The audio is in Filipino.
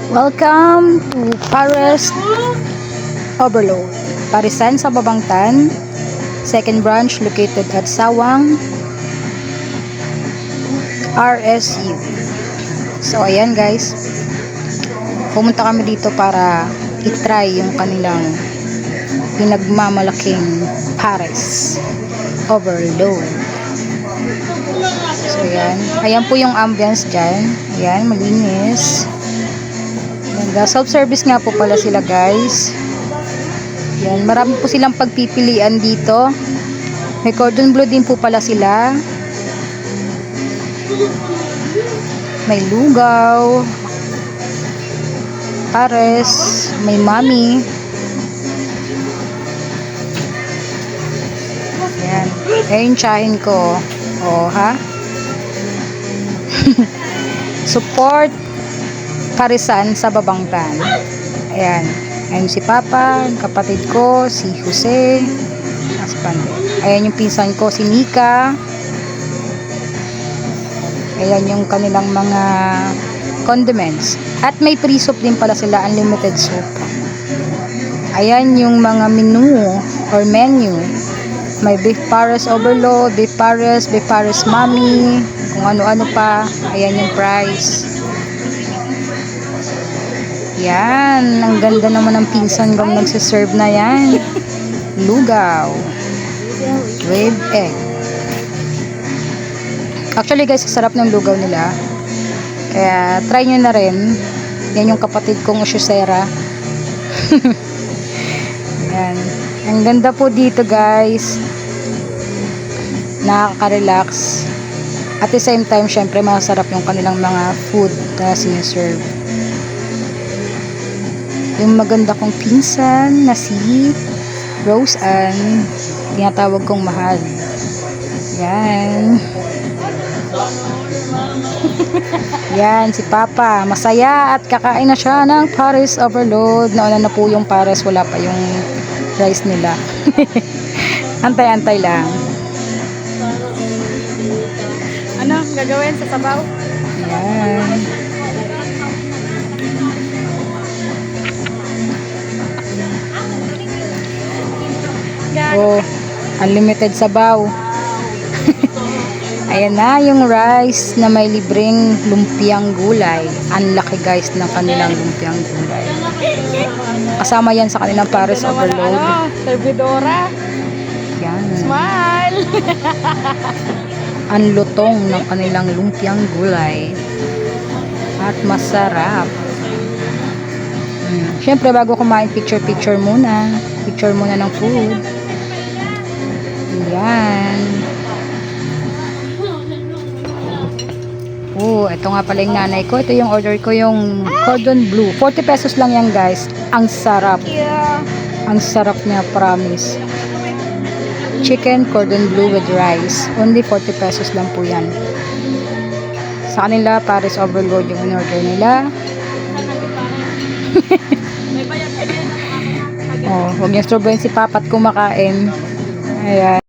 Welcome to Paris Overload, Parisan sa Babangtan, second branch located at Sawang, RSU. So ayan guys, pumunta kami dito para i-try yung kanilang pinagmamalaking Paris Overload. So ayan po yung ambience dyan. Ayan, malinis. Self-service nga po pala sila guys. Yan, marami po silang pagpipilian dito. May cordon bleu din po pala sila. May lugaw, pares, may mami. Yan, ayun tsahin ko. O ha? Support Parisan sa Babangtan. Ayan. Ayan si Papa, kapatid ko, si Jose. Ayan yung pinsan ko, si Nika. Ayan yung kanilang mga condiments. At may free soup din pala sila, unlimited soup. Ayan yung mga menu or menu. May beef pares overload, beef pares mami, kung ano-ano pa. Ayan yung price. Yan, ang ganda naman ng pinsan kong nagsiserve na yan. Lugaw. With egg. Actually guys, sarap ng lugaw nila. Kaya try nyo na rin. Yan yung kapatid kong usyusera. Yan. Ang ganda po dito guys. Nakaka-relax. At the same time, syempre masarap yung kanilang mga food na siniserve. Yung maganda kong pinsan na si Rose Ann, tinatawag kong mahal. Yan. Yan, si Papa. Masaya at kakain na siya ng Paris Overload. Nauna na po yung Paris, wala pa yung rice nila. Antay-antay lang. Ano gagawin sa sabaw? Yan. Oh, unlimited sabaw. Ayan na yung rice na may libreng lumpiang gulay. Ang laki guys ng kanilang lumpiang gulay. Kasama yan sa kanilang Paris Overload. Servidora. Yan. Smile. Ang lutong ng kanilang lumpiang gulay. At masarap. Siyempre bago kumain, picture muna. Picture muna ng food. Yan. Oh, ito nga pala yung nanay ko. Ito yung order ko, yung cordon bleu. 40 pesos lang yan guys. Ang sarap. Ang sarap niya, promise. Chicken cordon bleu with rice. Only 40 pesos lang po yan. Sa kanila, Paris Overload yung in-order nila. Oh, huwag niyo strobayin si Papa at kumakain. Ayan.